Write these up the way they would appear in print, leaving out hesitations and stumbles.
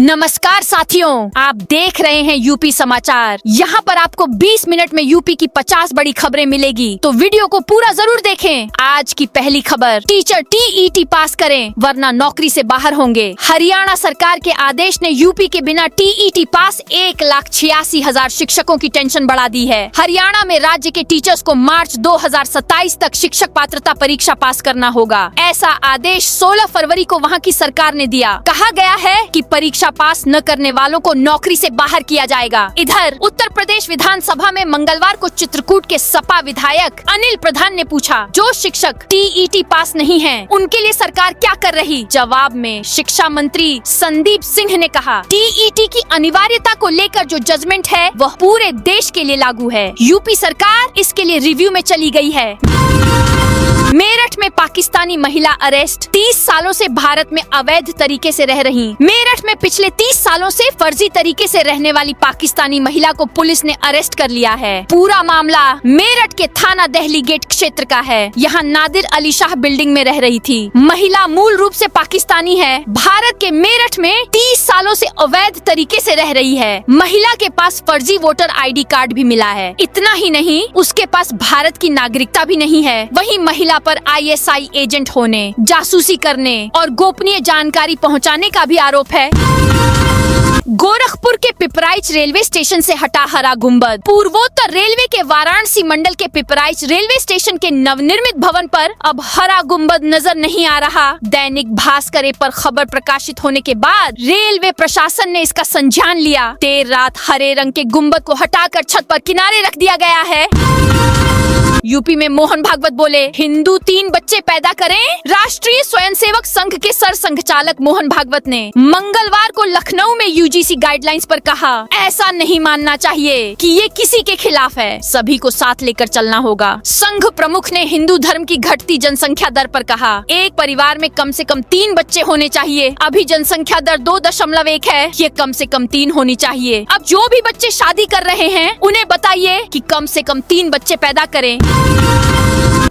नमस्कार साथियों, आप देख रहे हैं यूपी समाचार। यहाँ पर आपको 20 मिनट में यूपी की 50 बड़ी खबरें मिलेगी, तो वीडियो को पूरा जरूर देखें। आज की पहली खबर, टीचर टीईटी पास करें वरना नौकरी से बाहर होंगे। हरियाणा सरकार के आदेश ने यूपी के बिना टीईटी पास 1,86,000 शिक्षकों की टेंशन बढ़ा दी है। हरियाणा में राज्य के टीचर्स को मार्च 2027 तक शिक्षक पात्रता परीक्षा पास करना होगा। ऐसा आदेश 16 फरवरी को वहाँ की सरकार ने दिया। कहा गया है कि परीक्षा पास न करने वालों को नौकरी से बाहर किया जाएगा। इधर उत्तर प्रदेश विधानसभा में मंगलवार को चित्रकूट के सपा विधायक अनिल प्रधान ने पूछा, जो शिक्षक टीईटी पास नहीं हैं, उनके लिए सरकार क्या कर रही। जवाब में शिक्षा मंत्री संदीप सिंह ने कहा, टीईटी की अनिवार्यता को लेकर जो जजमेंट है वह पूरे देश के लिए लागू है। यूपी सरकार इसके लिए रिव्यू में चली गई है। मेरठ में पाकिस्तानी महिला अरेस्ट। 30 सालों से भारत में अवैध तरीके से रह रही। मेरठ में पिछले 30 सालों से फर्जी तरीके से रहने वाली पाकिस्तानी महिला को पुलिस ने अरेस्ट कर लिया है। पूरा मामला मेरठ के थाना दहली गेट क्षेत्र का है। यहाँ नादिर अली शाह बिल्डिंग में रह रही थी। महिला मूल रूप से पाकिस्तानी है। भारत के मेरठ में 30 सालों से अवैध तरीके से रह रही है। महिला के पास फर्जी वोटर ID कार्ड भी मिला है। इतना ही नहीं, उसके पास भारत की नागरिकता भी नहीं है। वहीं महिला पर ISI एजेंट होने, जासूसी करने और गोपनीय जानकारी पहुंचाने का भी आरोप है। गोरखपुर के पिपराइच रेलवे स्टेशन से हटा हरा गुंबद। पूर्वोत्तर रेलवे के वाराणसी मंडल के पिपराइच रेलवे स्टेशन के नवनिर्मित भवन पर अब हरा गुंबद नजर नहीं आ रहा। दैनिक भास्कर पर खबर प्रकाशित होने के बाद रेलवे प्रशासन ने इसका संज्ञान लिया। देर रात हरे रंग के गुंबद को हटाकर छत पर किनारे रख दिया गया है। यूपी में मोहन भागवत बोले, हिंदू 3 बच्चे पैदा करें। राष्ट्रीय स्वयंसेवक संघ के सरसंघचालक मोहन भागवत ने मंगलवार को लखनऊ में UGC गाइडलाइंस पर कहा, ऐसा नहीं मानना चाहिए कि ये किसी के खिलाफ है, सभी को साथ लेकर चलना होगा। संघ प्रमुख ने हिंदू धर्म की घटती जनसंख्या दर पर कहा, एक परिवार में कम से कम 3 बच्चे होने चाहिए। अभी जनसंख्या दर 2.1 है, ये कम से कम 3 होनी चाहिए। अब जो भी बच्चे शादी कर रहे हैं उन्हें बताइए कि कम से कम 3 बच्चे पैदा करें।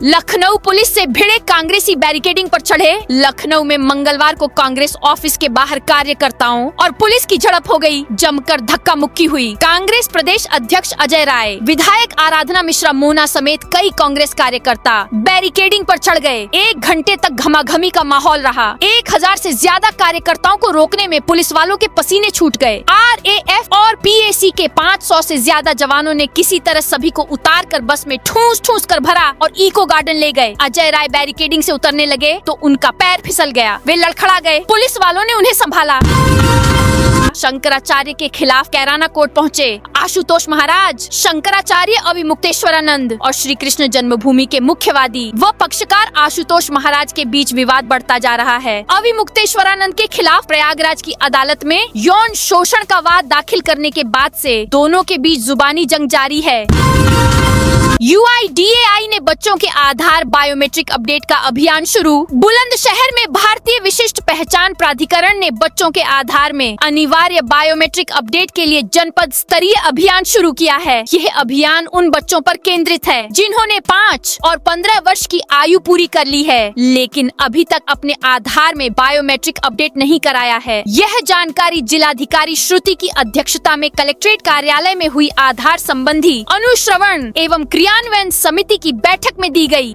लखनऊ पुलिस से भिड़े कांग्रेसी बैरिकेडिंग पर चढ़े। लखनऊ में मंगलवार को कांग्रेस ऑफिस के बाहर कार्यकर्ताओं और पुलिस की झड़प हो गई। जमकर धक्का मुक्की हुई। कांग्रेस प्रदेश अध्यक्ष अजय राय, विधायक आराधना मिश्रा मोना समेत कई कांग्रेस कार्यकर्ता बैरिकेडिंग पर चढ़ गए। 1 घंटे तक घमाघमी का माहौल रहा। 1000 से ज्यादा कार्यकर्ताओं को रोकने में पुलिस वालों के पसीने छूट गए। RAF और PAC के 500 से ज्यादा जवानों ने किसी तरह सभी को उतार कर बस में ठूस ठूस कर भरा और इको गार्डन ले गए। अजय राय बैरिकेडिंग से उतरने लगे तो उनका पैर फिसल गया। वे लड़खड़ा गए। पुलिस वालों ने उन्हें संभाला। शंकराचार्य के खिलाफ कैराना कोर्ट पहुँचे आशुतोष महाराज। शंकराचार्य अविमुक्तेश्वरानंद और श्री कृष्ण जन्मभूमि के मुख्यवादी व पक्षकार आशुतोष महाराज के बीच विवाद बढ़ता जा रहा है। अविमुक्तेश्वरानंद के खिलाफ प्रयागराज की अदालत में यौन शोषण का वाद दाखिल करने के बाद से दोनों के बीच जुबानी जंग जारी है। UIDAI ने बच्चों के आधार बायोमेट्रिक अपडेट का अभियान शुरू। बुलंदशहर में भारतीय विशिष्ट पहचान प्राधिकरण ने बच्चों के आधार में अनिवार्य बायोमेट्रिक अपडेट के लिए जनपद स्तरीय अभियान शुरू किया है। यह अभियान उन बच्चों पर केंद्रित है जिन्होंने 5 और 15 वर्ष की आयु पूरी कर ली है, लेकिन अभी तक अपने आधार में बायोमेट्रिक अपडेट नहीं कराया है। यह जानकारी जिलाधिकारी श्रुति की अध्यक्षता में कलेक्ट्रेट कार्यालय में हुई आधार संबंधी अनुश्रवण एवं क्रियान्वयन समिति की बैठक में दी गई।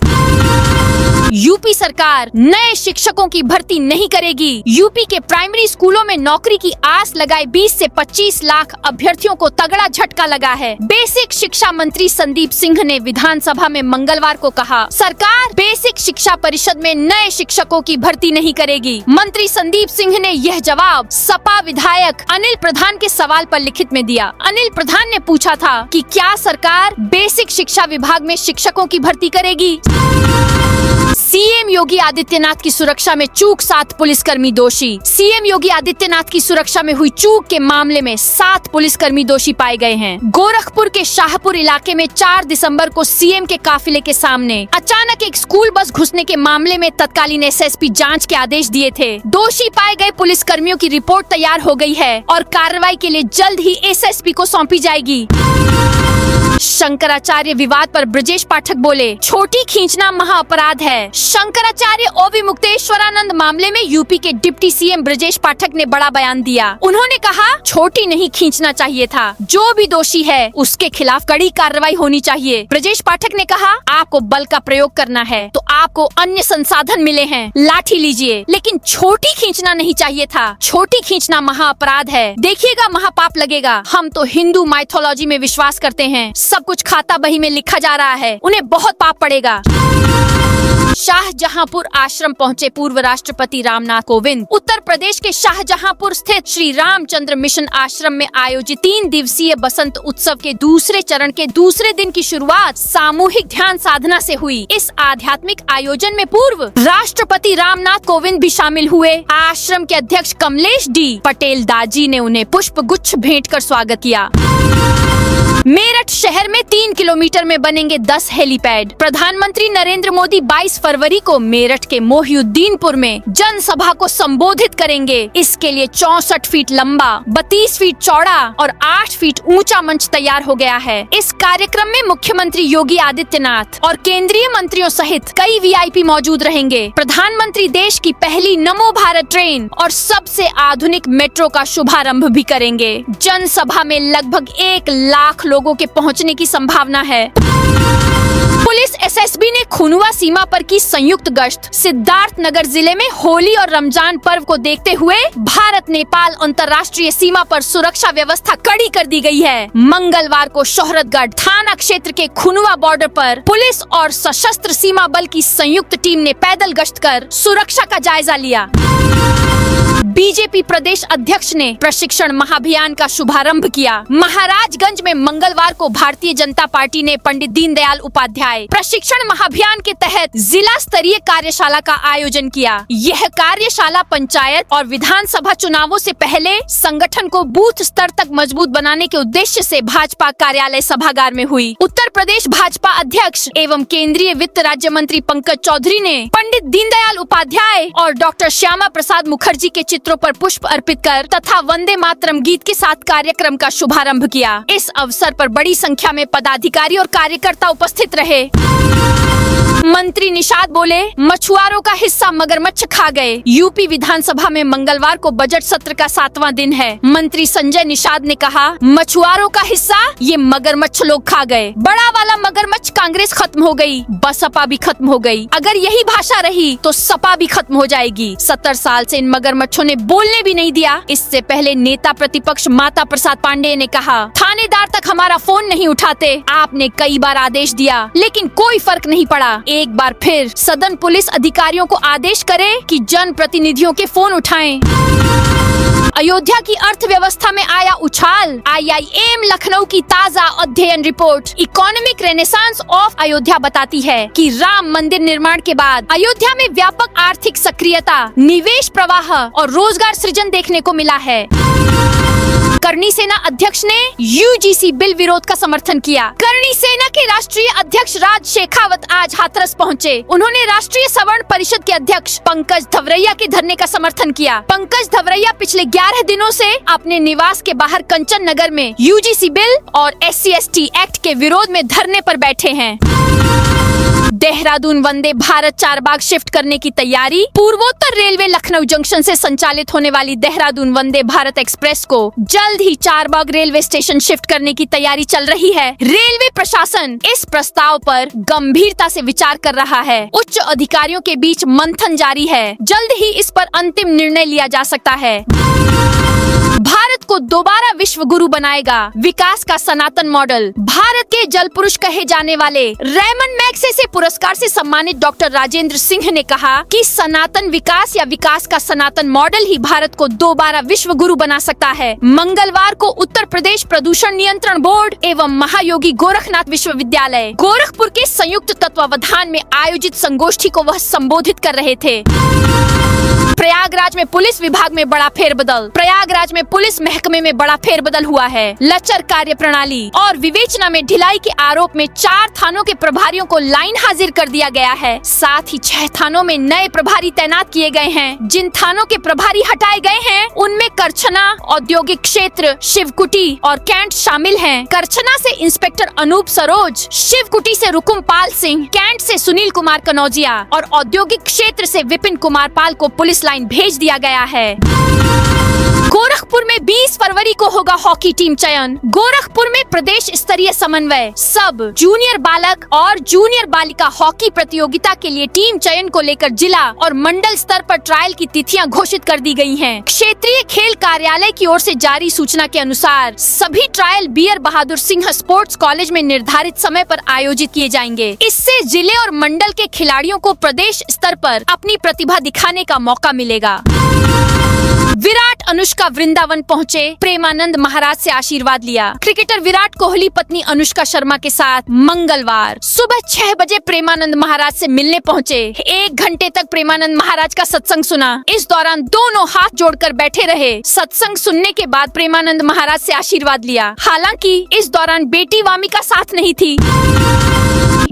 यूपी सरकार नए शिक्षकों की भर्ती नहीं करेगी। यूपी के प्राइमरी स्कूलों में नौकरी की आस लगाए 20 से 25 लाख अभ्यर्थियों को तगड़ा झटका लगा है। बेसिक शिक्षा मंत्री संदीप सिंह ने विधानसभा में मंगलवार को कहा, सरकार बेसिक शिक्षा परिषद में नए शिक्षकों की भर्ती नहीं करेगी। मंत्री संदीप सिंह ने यह जवाब सपा विधायक अनिल प्रधान के सवाल पर लिखित में दिया। अनिल प्रधान ने पूछा था कि क्या सरकार बेसिक शिक्षा विभाग में शिक्षकों की भर्ती करेगी। सीएम योगी आदित्यनाथ की सुरक्षा में चूक 7 पुलिसकर्मी दोषी। सीएम योगी आदित्यनाथ की सुरक्षा में हुई चूक के मामले में 7 पुलिसकर्मी दोषी पाए गए हैं। गोरखपुर के शाहपुर इलाके में 4 दिसंबर को सीएम के काफिले के सामने अचानक एक स्कूल बस घुसने के मामले में तत्कालीन SSP जांच के आदेश दिए थे। दोषी पाए गए पुलिसकर्मियों की रिपोर्ट तैयार हो गई है और कार्रवाई के लिए जल्द ही SSP को सौंपी जाएगी। शंकराचार्य विवाद पर ब्रजेश पाठक बोले, छोटी खींचना महाअपराध है। शंकराचार्य अविमुक्तेश्वरानंद मामले में यूपी के डिप्टी सीएम ब्रजेश पाठक ने बड़ा बयान दिया। उन्होंने कहा, छोटी नहीं खींचना चाहिए था, जो भी दोषी है उसके खिलाफ कड़ी कार्रवाई होनी चाहिए। ब्रजेश पाठक ने कहा, आपको बल का प्रयोग करना है तो आपको अन्य संसाधन मिले हैं, लाठी लीजिए, लेकिन छोटी खींचना नहीं चाहिए था। छोटी खींचना महाअपराध है, देखिएगा महापाप लगेगा। हम तो हिंदू माइथोलॉजी में विश्वास करते हैं, सब कुछ खाता बही में लिखा जा रहा है, उन्हें बहुत पाप पड़ेगा। शाहजहांपुर आश्रम पहुंचे पूर्व राष्ट्रपति रामनाथ कोविंद। उत्तर प्रदेश के शाहजहांपुर स्थित श्री रामचंद्र मिशन आश्रम में आयोजित 3 दिवसीय बसंत उत्सव के दूसरे चरण के दूसरे दिन की शुरुआत सामूहिक ध्यान साधना से हुई। इस आध्यात्मिक आयोजन में पूर्व राष्ट्रपति रामनाथ कोविंद भी शामिल हुए। आश्रम के अध्यक्ष कमलेश डी पटेल दाजी ने उन्हें पुष्प गुच्छ भेंट कर स्वागत किया। मेरठ शहर में 3 किलोमीटर में बनेंगे 10 हेलीपैड। प्रधानमंत्री नरेंद्र मोदी 22 फरवरी को मेरठ के मोहिउद्दीनपुर में जनसभा को संबोधित करेंगे। इसके लिए 64 फीट लंबा, 32 फीट चौड़ा और 8 फीट ऊंचा मंच तैयार हो गया है। इस कार्यक्रम में मुख्यमंत्री योगी आदित्यनाथ और केंद्रीय मंत्रियों सहित कई वीआईपी मौजूद रहेंगे। प्रधानमंत्री देश की पहली नमो भारत ट्रेन और सबसे आधुनिक मेट्रो का शुभारंभ भी करेंगे। जनसभा में लगभग 1 लाख लोगों के पहुंचने की संभावना है। पुलिस एसएसबी ने खुनुआ सीमा पर की संयुक्त गश्त। सिद्धार्थनगर जिले में होली और रमजान पर्व को देखते हुए भारत नेपाल अंतर्राष्ट्रीय सीमा पर सुरक्षा व्यवस्था कड़ी कर दी गई है। मंगलवार को शोहरतगढ़ थाना क्षेत्र के खुनुआ बॉर्डर पर पुलिस और सशस्त्र सीमा बल की संयुक्त टीम ने पैदल गश्त कर सुरक्षा का जायजा लिया। बीजेपी प्रदेश अध्यक्ष ने प्रशिक्षण महाअभियान का शुभारंभ किया। महाराजगंज में मंगलवार को भारतीय जनता पार्टी ने पंडित दीनदयाल उपाध्याय प्रशिक्षण महाअभियान के तहत जिला स्तरीय कार्यशाला का आयोजन किया। यह कार्यशाला पंचायत और विधानसभा चुनावों से पहले संगठन को बूथ स्तर तक मजबूत बनाने के उद्देश्य से भाजपा कार्यालय सभागार में हुई। उत्तर प्रदेश भाजपा अध्यक्ष एवं केंद्रीय वित्त राज्य मंत्री पंकज चौधरी ने पंडित दीनदयाल उपाध्याय और डॉक्टर श्यामा प्रसाद मुखर्जी के चित्रों पर पुष्प अर्पित कर तथा वंदे मातरम गीत के साथ कार्यक्रम का शुभारंभ किया। इस अवसर पर बड़ी संख्या में पदाधिकारी और कार्यकर्ता उपस्थित रहे। मंत्री निषाद बोले, मछुआरों का हिस्सा मगरमच्छ खा गए। यूपी विधानसभा में मंगलवार को बजट सत्र का 7वां दिन है। मंत्री संजय निषाद ने कहा, मछुआरों का हिस्सा ये मगरमच्छ लोग खा गए। बड़ा वाला मगरमच्छ कांग्रेस खत्म हो गई, बसपा भी खत्म हो गई। अगर यही भाषा रही तो सपा भी खत्म हो जाएगी। 70 साल से इन मगरमच्छों ने बोलने भी नहीं दिया। इससे पहले नेता प्रतिपक्ष माता प्रसाद पांडेय ने कहा, थानेदार तक हमारा फोन नहीं उठाते। आपने कई बार आदेश दिया लेकिन कोई फर्क नहीं पड़ा। एक बार फिर सदन पुलिस अधिकारियों को आदेश करे कि जन प्रतिनिधियों के फोन उठाएं। अयोध्या की अर्थव्यवस्था में आया उछाल। IIM लखनऊ की ताजा अध्ययन report economic renaissance of Ayodhya बताती है कि राम मंदिर निर्माण के बाद अयोध्या में व्यापक आर्थिक सक्रियता, निवेश प्रवाह और रोजगार सृजन देखने को मिला है। करणी सेना अध्यक्ष ने UGC बिल विरोध का समर्थन किया। करणी सेना के राष्ट्रीय अध्यक्ष राज शेखावत आज हाथरस पहुंचे। उन्होंने राष्ट्रीय सवर्ण परिषद के अध्यक्ष पंकज धवरैया के धरने का समर्थन किया। पंकज धवरैया पिछले 11 दिनों से अपने निवास के बाहर कंचन नगर में UGC बिल और SC/ST एक्ट के विरोध में धरने पर बैठे हैं। देहरादून वंदे भारत चारबाग शिफ्ट करने की तैयारी। पूर्वोत्तर रेलवे लखनऊ जंक्शन से संचालित होने वाली देहरादून वंदे भारत एक्सप्रेस को जल्द ही चारबाग रेलवे स्टेशन शिफ्ट करने की तैयारी चल रही है। रेलवे प्रशासन इस प्रस्ताव पर गंभीरता से विचार कर रहा है। उच्च अधिकारियों के बीच मंथन जारी है। जल्द ही इस पर अंतिम निर्णय लिया जा सकता है। भारत को दोबारा विश्व गुरु बनाएगा विकास का सनातन मॉडल। भारत के जल पुरुष कहे जाने वाले रेमन मैग्सेसे पुरस्कार से सम्मानित डॉक्टर राजेंद्र सिंह ने कहा कि सनातन विकास या विकास का सनातन मॉडल ही भारत को दोबारा विश्व गुरु बना सकता है। मंगलवार को उत्तर प्रदेश प्रदूषण नियंत्रण बोर्ड एवं महायोगी गोरखनाथ विश्वविद्यालय गोरखपुर के संयुक्त तत्वावधान में आयोजित संगोष्ठी को वह संबोधित कर रहे थे। प्रयागराज में पुलिस विभाग में बड़ा फेरबदल। प्रयागराज में पुलिस महकमे महकमे में बड़ा फेरबदल हुआ है। लचर कार्य प्रणाली और विवेचना में ढिलाई के आरोप में 4 थानों के प्रभारियों को लाइन हाजिर कर दिया गया है। साथ ही 6 थानों में नए प्रभारी तैनात किए गए हैं। जिन थानों के प्रभारी हटाए गए हैं उनमें करछना, औद्योगिक क्षेत्र, शिवकुटी और कैंट शामिल हैं। करछना से इंस्पेक्टर अनूप सरोज, शिवकुटी से रुकुम पाल सिंह, कैंट से सुनील कुमार कनौजिया और औद्योगिक क्षेत्र से विपिन कुमार पाल को पुलिस लाइन भेज दिया गया है। गोरखपुर में 20 फरवरी को होगा हॉकी टीम चयन। गोरखपुर में प्रदेश स्तरीय समन्वय सब जूनियर बालक और जूनियर बालिका हॉकी प्रतियोगिता के लिए टीम चयन को लेकर जिला और मंडल स्तर पर ट्रायल की तिथियां घोषित कर दी गई हैं। क्षेत्रीय खेल कार्यालय की ओर से जारी सूचना के अनुसार सभी trial B R Bahadur Singh sports college में निर्धारित समय पर आयोजित किए जाएंगे। इससे जिले और मंडल के खिलाड़ियों को प्रदेश स्तर पर अपनी प्रतिभा दिखाने का मौका मिलेगा। विराट अनुष्का वृंदावन पहुँचे, प्रेमानंद महाराज से आशीर्वाद लिया। क्रिकेटर विराट कोहली पत्नी अनुष्का शर्मा के साथ मंगलवार सुबह 6 बजे प्रेमानंद महाराज से मिलने पहुँचे। 1 घंटे तक प्रेमानंद महाराज का सत्संग सुना। इस दौरान दोनों हाथ जोड़कर बैठे रहे। सत्संग सुनने के बाद प्रेमानंद महाराज से आशीर्वाद लिया। हालांकि इस दौरान बेटी वामिका साथ नहीं थी।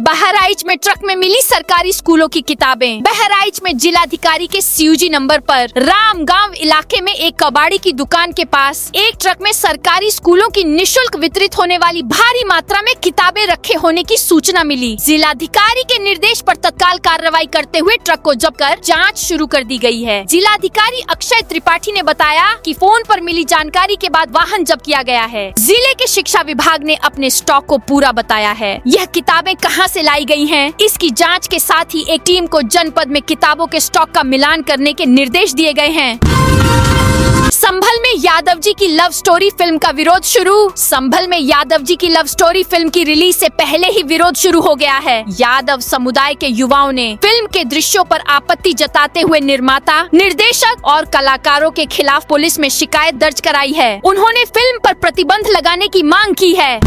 बहराइच में ट्रक में मिली सरकारी स्कूलों की किताबें। बहराइच में जिलाधिकारी के सीयूजी नंबर पर रामगांव इलाके में एक कबाड़ी की दुकान के पास एक ट्रक में सरकारी स्कूलों की निशुल्क वितरित होने वाली भारी मात्रा में किताबें रखे होने की सूचना मिली। जिलाधिकारी के निर्देश पर तत्काल कार्रवाई करते हुए ट्रक को जब्त कर जांच शुरू कर दी गई है। जिलाधिकारी अक्षय त्रिपाठी ने बताया कि फोन पर मिली जानकारी के बाद वाहन जब्त किया गया है। जिले के शिक्षा विभाग ने अपने स्टॉक को पूरा बताया है। यह किताबें कहां से लाई गई हैं, इसकी जांच के साथ ही एक टीम को जनपद में किताबों के स्टॉक का मिलान करने के निर्देश दिए गए हैं। संभल में यादव जी की लव स्टोरी फिल्म का विरोध शुरू। संभल में यादव जी की लव स्टोरी फिल्म की रिलीज से पहले ही विरोध शुरू हो गया है। यादव समुदाय के युवाओं ने फिल्म के दृश्यों पर आपत्ति जताते हुए निर्माता, निर्देशक और कलाकारों के खिलाफ पुलिस में शिकायत दर्ज कराई है। उन्होंने फिल्म पर प्रतिबंध लगाने की मांग की है।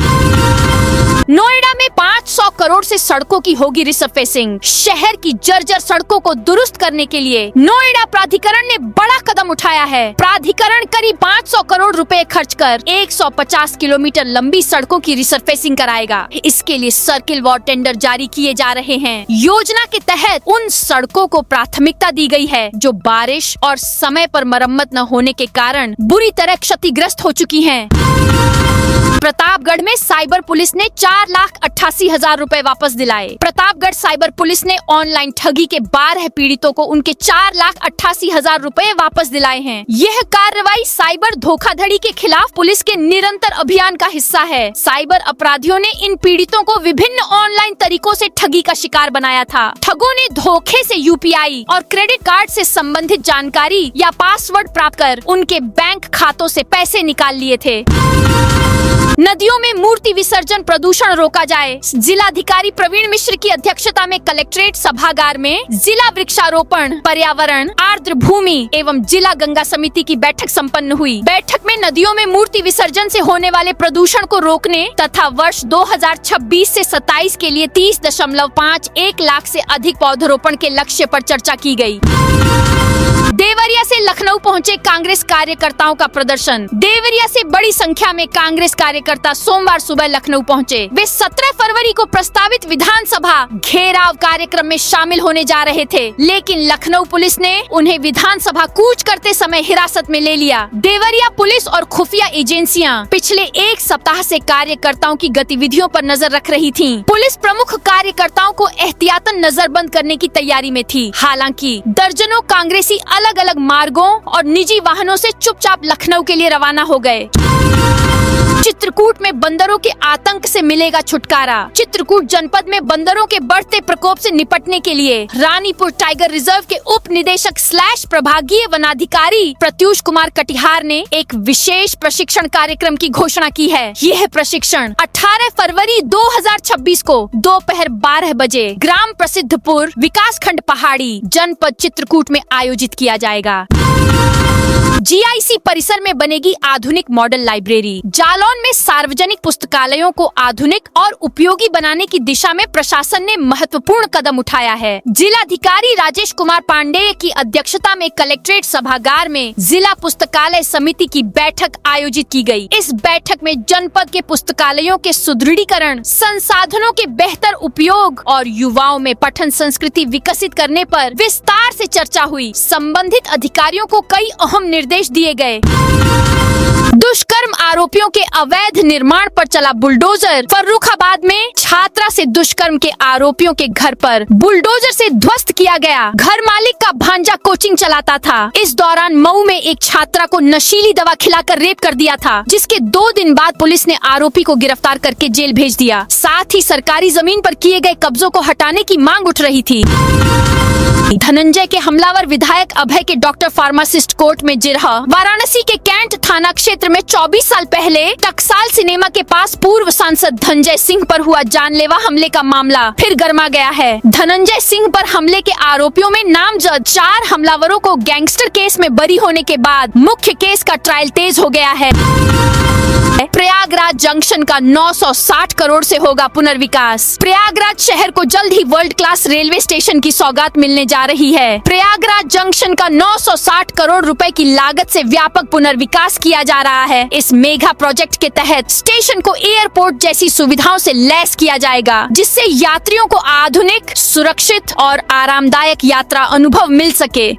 नोएडा में 500 करोड़ से सड़कों की होगी रिसर्फेसिंग। शहर की जर्जर सड़कों को दुरुस्त करने के लिए नोएडा प्राधिकरण ने बड़ा कदम उठाया है। प्राधिकरण करीब 500 करोड़ रुपए खर्च कर 150 किलोमीटर लंबी सड़कों की रिसर्फेसिंग कराएगा। इसके लिए सर्किल वार्ड टेंडर जारी किए जा रहे हैं। योजना के तहत उन सड़कों को प्राथमिकता दी गई है जो बारिश और समय पर मरम्मत न होने के कारण बुरी तरह क्षतिग्रस्त हो चुकी हैं। प्रतापगढ़ में साइबर पुलिस ने 4,88,000 रुपए वापस दिलाए। प्रतापगढ़ साइबर पुलिस ने ऑनलाइन ठगी के 12 पीड़ितों को उनके 4,88,000 रुपए वापस दिलाए हैं। यह कार्रवाई साइबर धोखाधड़ी के खिलाफ पुलिस के निरंतर अभियान का हिस्सा है। साइबर अपराधियों ने इन पीड़ितों को विभिन्न ऑनलाइन तरीकों से ठगी का शिकार बनाया था। ठगों ने धोखे से यूपीआई और क्रेडिट कार्ड से संबंधित जानकारी या पासवर्ड प्राप्त कर उनके बैंक खातों से पैसे निकाल लिए थे। नदियों में मूर्ति विसर्जन प्रदूषण रोका जाए। जिलाधिकारी प्रवीण मिश्र की अध्यक्षता में कलेक्ट्रेट सभागार में जिला वृक्षारोपण, पर्यावरण, आर्द्र भूमि एवं जिला गंगा समिति की बैठक संपन्न हुई। बैठक में नदियों में मूर्ति विसर्जन से होने वाले प्रदूषण को रोकने तथा वर्ष 2026 से 27 के लिए 30.51 लाख से अधिक पौधरोपण के लक्ष्य पर चर्चा की गई। देवरिया से लखनऊ पहुंचे कांग्रेस कार्यकर्ताओं का प्रदर्शन। देवरिया से बड़ी संख्या में कांग्रेस कार्यकर्ता सोमवार सुबह लखनऊ पहुंचे। वे 17 फरवरी को प्रस्तावित विधानसभा घेराव कार्यक्रम में शामिल होने जा रहे थे, लेकिन लखनऊ पुलिस ने उन्हें विधानसभा कूच करते समय हिरासत में ले लिया। देवरिया पुलिस और खुफिया एजेंसियां पिछले 1 सप्ताह से कार्यकर्ताओं की गतिविधियों पर नजर रख रही थीं। पुलिस प्रमुख कार्यकर्ताओं को एहतियातन नजरबंद करने की तैयारी में थी। हालांकि दर्जनों कांग्रेसी अलग अलग मार्गों और निजी वाहनों से चुपचाप लखनऊ के लिए रवाना हो गए। चित्रकूट में बंदरों के आतंक से मिलेगा छुटकारा। चित्रकूट जनपद में बंदरों के बढ़ते प्रकोप से निपटने के लिए रानीपुर टाइगर रिजर्व के उप निदेशक / प्रभागीय वनाधिकारी प्रत्युष कुमार कटिहार ने एक विशेष प्रशिक्षण कार्यक्रम की घोषणा की है। यह प्रशिक्षण 18 फरवरी 2026 को दोपहर 12 बजे ग्राम प्रसिद्धपुर, विकास खंड पहाड़ी, जनपद चित्रकूट में आयोजित किया जाएगा। जीआईसी परिसर में बनेगी आधुनिक मॉडल लाइब्रेरी। जालौन में सार्वजनिक पुस्तकालयों को आधुनिक और उपयोगी बनाने की दिशा में प्रशासन ने महत्वपूर्ण कदम उठाया है। जिलाधिकारी राजेश कुमार पांडेय की अध्यक्षता में कलेक्ट्रेट सभागार में जिला पुस्तकालय समिति की बैठक आयोजित की गई। इस बैठक में जनपद के पुस्तकालयों के सुदृढ़ीकरण, संसाधनों के बेहतर उपयोग और युवाओं में पठन संस्कृति विकसित करने पर विस्तार से चर्चा हुई। संबंधित अधिकारियों को कई अहम निर्देश दिए गए। दुष्कर्म आरोपियों के अवैध निर्माण पर चला बुलडोजर। फर्रुखाबाद में छात्रा से दुष्कर्म के आरोपियों के घर पर बुलडोजर से ध्वस्त किया गया। घर मालिक का भांजा कोचिंग चलाता था। इस दौरान मऊ में एक छात्रा को नशीली दवा खिलाकर रेप कर दिया था, जिसके 2 दिन बाद पुलिस ने आरोपी को गिरफ्तार करके जेल भेज दिया। साथ ही सरकारी जमीन पर किए गए कब्जों को हटाने की मांग उठ रही थी। धनंजय के हमलावर विधायक अभय के डॉक्टर फार्मासिस्ट कोर्ट में जिरह। वाराणसी के कैंट थाना क्षेत्र में 24 साल पहले टकसाल सिनेमा के पास पूर्व सांसद धनंजय सिंह पर हुआ जानलेवा हमले का मामला फिर गर्मा गया है। धनंजय सिंह पर हमले के आरोपियों में नामजद 4 हमलावरों को गैंगस्टर केस में बरी होने के बाद मुख्य केस का ट्रायल तेज हो गया है। प्रयागराज जंक्शन का 960 करोड़ से होगा पुनर्विकास। प्रयागराज शहर को जल्द ही वर्ल्ड क्लास रेलवे स्टेशन की सौगात मिलने जा रही है। प्रयागराज जंक्शन का 960 करोड़ रुपए की लागत से व्यापक पुनर्विकास किया जा रहा है। इस मेगा प्रोजेक्ट के तहत स्टेशन को एयरपोर्ट जैसी सुविधाओं से लैस किया जाएगा, जिससे यात्रियों को आधुनिक, सुरक्षित और आरामदायक यात्रा अनुभव मिल सके।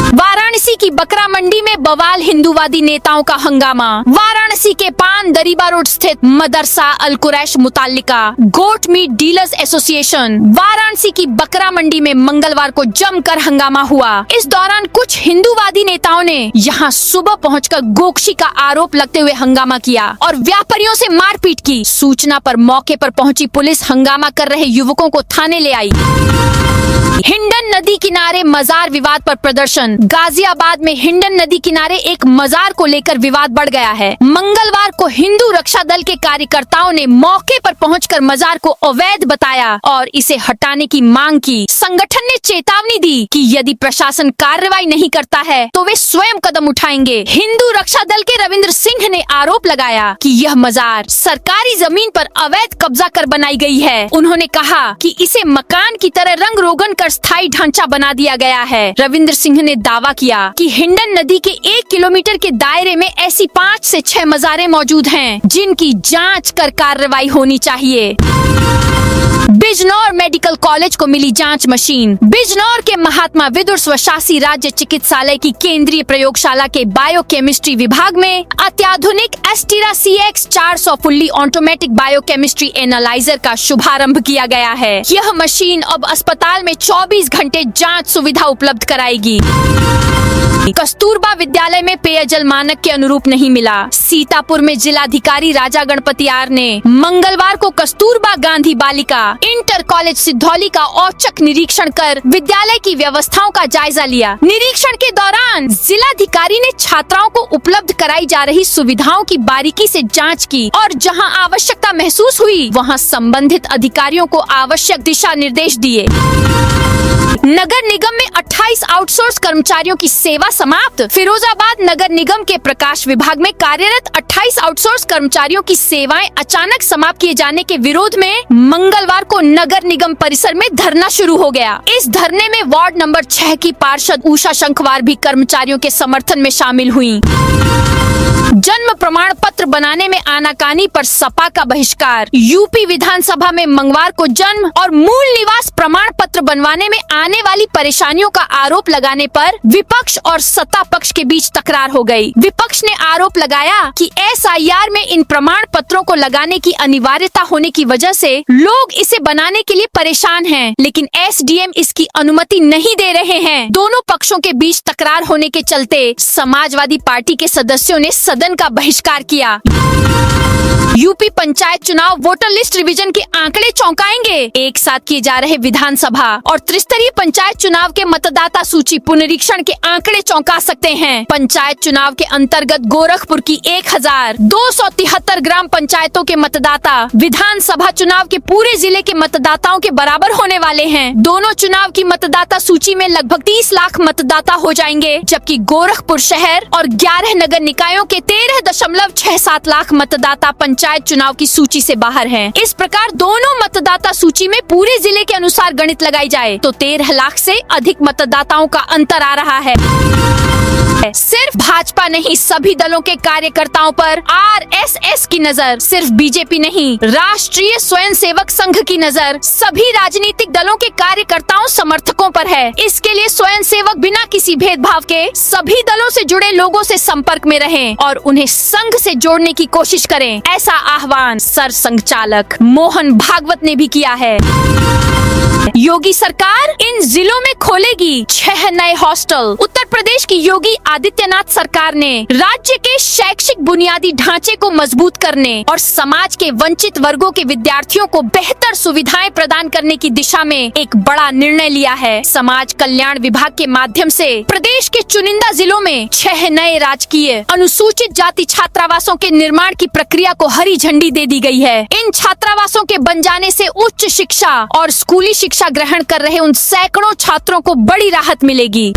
वाराणसी की बकरा मंडी में बवाल हिंदूवादी नेताओं का हंगामा। वाराणसी के पान दरीबा रोड स्थित मदरसा अल कुरैश मुताल्लिका goat meat dealers association Varanasi की बकरा मंडी में मंगलवार को जमकर हंगामा हुआ। इस दौरान कुछ हिंदूवादी नेताओं ने यहां सुबह पहुंचकर गोकशी का आरोप लगते हुए हंगामा किया और व्यापारियों से मारपीट की। सूचना पर मौके पर पहुंची पुलिस हंगामा कर रहे युवकों को थाने ले आई। हिंडन नदी किनारे मजार विवाद पर प्रदर्शन। गाजियाबाद में हिंडन नदी किनारे एक मजार को लेकर विवाद बढ़ गया है। मंगलवार को हिंदू रक्षा दल के कार्यकर्ताओं ने मौके पर पहुंचकर मजार को अवैध बताया और इसे हटाने की मांग की। संगठन ने चेतावनी दी कि यदि प्रशासन कार्रवाई नहीं करता है तो वे स्वयं कदम उठाएंगे। हिंदू रक्षा दल के रविंद्र सिंह ने आरोप लगाया कि यह मजार सरकारी जमीन पर अवैध कब्जा कर बनाई गई है। उन्होंने कहा कि इसे मकान की तरह रंग रोगन कर स्थायी ढांचा बना दिया गया है। रविंद्र सिंह ने दावा किया कि हिंडन नदी के 1 किलोमीटर के दायरे में ऐसी 5 से 6 मजारें मौजूद हैं, जिनकी जांच कर कार्रवाई होनी चाहिए। बिजनौर मेडिकल कॉलेज को मिली जांच मशीन। बिजनौर के महात्मा विदुर स्वशासी राज्य चिकित्सालय की केंद्रीय प्रयोगशाला के बायोकेमिस्ट्री विभाग में अत्याधुनिक एस्टीरा CX 400 fully automatic biochemistry analyser का शुभारंभ किया गया है। यह मशीन अब अस्पताल में 24 घंटे जांच सुविधा उपलब्ध कराएगी। कस्तूरबा विद्यालय में पेयजल मानक के अनुरूप नहीं मिला। सीतापुर में जिलाधिकारी राजा गणपति आर ने मंगलवार को कस्तूरबा गांधी बालिका इंटर कॉलेज सिद्धौली का औचक निरीक्षण कर विद्यालय की व्यवस्थाओं का जायजा लिया। निरीक्षण के दौरान जिलाधिकारी ने छात्राओं को उपलब्ध कराई जा रही सुविधाओं की बारीकी से जांच की और जहां आवश्यकता महसूस हुई वहां संबंधित अधिकारियों को आवश्यक दिशा निर्देश दिए। नगर निगम में 28 आउटसोर्स कर्मचारियों की सेवा समाप्त। फिरोजाबाद नगर निगम के प्रकाश विभाग में कार्यरत 28 आउटसोर्स कर्मचारियों की सेवाएं अचानक समाप्त किए जाने के विरोध में मंगलवार को नगर निगम परिसर में धरना शुरू हो गया। इस धरने में वार्ड नंबर 6 की पार्षद उषा शंखवार भी कर्मचारियों के समर्थन में शामिल हुई। जन्म प्रमाण पत्र बनाने में आनाकानी पर सपा का बहिष्कार। यूपी विधानसभा में मंगलवार को जन्म और मूल निवास प्रमाण पत्र बनवाने में आने वाली परेशानियों का आरोप लगाने पर विपक्ष और सत्ता पक्ष के बीच तकरार हो गई। विपक्ष ने आरोप लगाया कि SIR में इन प्रमाण पत्रों को लगाने की अनिवार्यता होने की वजह से लोग इसे बनाने के लिए परेशान हैं, लेकिन SDM इसकी अनुमति नहीं दे रहे हैं। दोनों पक्षों के बीच तकरार होने के चलते समाजवादी पार्टी के सदस्यों ने सदन का बहिष्कार किया। यूपी पंचायत चुनाव वोटर लिस्ट रिवीजन के आंकड़े चौंकाएंगे। एक साथ किए जा रहे विधानसभा और त्रिस्तरीय पंचायत चुनाव के मतदाता सूची पुनरीक्षण के आंकड़े चौंका सकते हैं। पंचायत चुनाव के अंतर्गत गोरखपुर की 1273 ग्राम पंचायतों के मतदाता विधानसभा चुनाव के पूरे जिले के मतदाताओं के बराबर होने वाले हैं। दोनों चुनाव की मतदाता सूची में लगभग 30 लाख मतदाता हो जाएंगे, जबकि गोरखपुर शहर और 11 नगर निकायों के 13.67 लाख मतदाता पंचायत चुनाव की सूची से बाहर हैं। इस प्रकार दोनों मतदाता सूची में पूरे जिले के अनुसार गणित लगाई जाए तो 13 लाख से अधिक मतदाताओं का अंतर आ रहा है। सिर्फ भाजपा नहीं, सभी दलों के कार्यकर्ताओं पर आरएसएस की नजर। सिर्फ बीजेपी नहीं, राष्ट्रीय स्वयंसेवक संघ की नजर सभी राजनीतिक दलों के कार्यकर्ताओं समर्थकों पर है। इसके लिए स्वयंसेवक बिना किसी भेदभाव के सभी दलों से जुड़े लोगों से संपर्क में रहें और उन्हें संघ से जोड़ने की कोशिश करें। ऐसा आह्वान सरसंघ चालक मोहन भागवत ने भी किया है। योगी सरकार इन जिलों में खोलेगी 6 नए हॉस्टल। उत्तर प्रदेश की योगी आदित्यनाथ सरकार ने राज्य के शैक्षिक बुनियादी ढांचे को मजबूत करने और समाज के वंचित वर्गों के विद्यार्थियों को बेहतर सुविधाएं प्रदान करने की दिशा में एक बड़ा निर्णय लिया है। समाज कल्याण विभाग के माध्यम से प्रदेश के चुनिंदा जिलों में 6 नए राजकीय अनुसूचित जाति छात्रावासों के निर्माण की प्रक्रिया को हरी झंडी दे दी गई है। इन छात्रावासों के बन जाने से उच्च शिक्षा और स्कूली शिक्षा ग्रहण कर रहे उन सैकड़ों छात्रों को बड़ी राहत मिलेगी।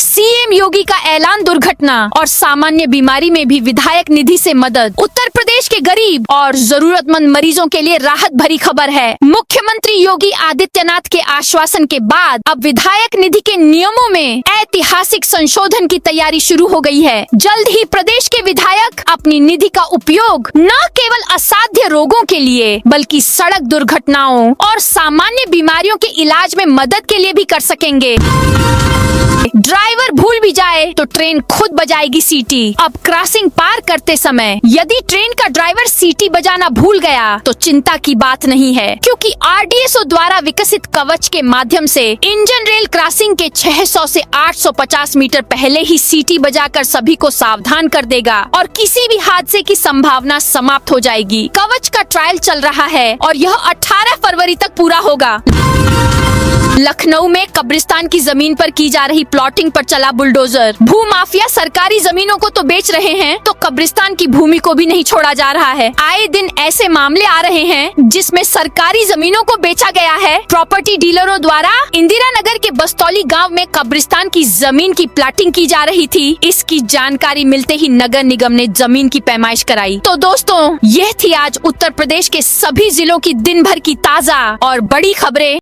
सीएम योगी का ऐलान, दुर्घटना और सामान्य बीमारी में भी विधायक निधि से मदद। उत्तर प्रदेश के गरीब और जरूरतमंद मरीजों के लिए राहत भरी खबर है। मुख्यमंत्री योगी आदित्यनाथ के आश्वासन के बाद अब विधायक निधि के नियमों में ऐतिहासिक संशोधन की तैयारी शुरू हो गई है। जल्द ही प्रदेश के विधायक अपनी निधि का उपयोग न केवल असाध्य रोगों के लिए बल्कि सड़क दुर्घटनाओं और सामान्य बीमारियों के इलाज में मदद के लिए भी कर सकेंगे। ड्राइवर भूल भी जाए तो ट्रेन खुद बजाएगी सीटी। अब क्रॉसिंग पार करते समय यदि ट्रेन का ड्राइवर सीटी बजाना भूल गया तो चिंता की बात नहीं है, क्योंकि आरडीएसओ द्वारा विकसित कवच के माध्यम से इंजन रेल क्रॉसिंग के 600 से 850 मीटर पहले ही सीटी बजाकर सभी को सावधान कर देगा और किसी भी हादसे की संभावना समाप्त हो जाएगी। कवच का ट्रायल चल रहा है और यह 18 फरवरी तक पूरा होगा। लखनऊ में कब्रिस्तान की जमीन पर की जा रही प्लॉटिंग पर चला बुलडोजर। भूमाफिया सरकारी जमीनों को तो बेच रहे हैं तो कब्रिस्तान की भूमि को भी नहीं छोड़ा जा रहा है। आए दिन ऐसे मामले आ रहे हैं जिसमें सरकारी जमीनों को बेचा गया है। प्रॉपर्टी डीलरों द्वारा इंदिरा नगर के बस्तौली गांव में कब्रिस्तान की जमीन की प्लॉटिंग की जा रही थी। इसकी जानकारी मिलते ही नगर निगम ने जमीन की पैमाइश कराई। तो दोस्तों, यह थी आज उत्तर प्रदेश के सभी जिलों की दिन भर की ताजा और बड़ी खबरें।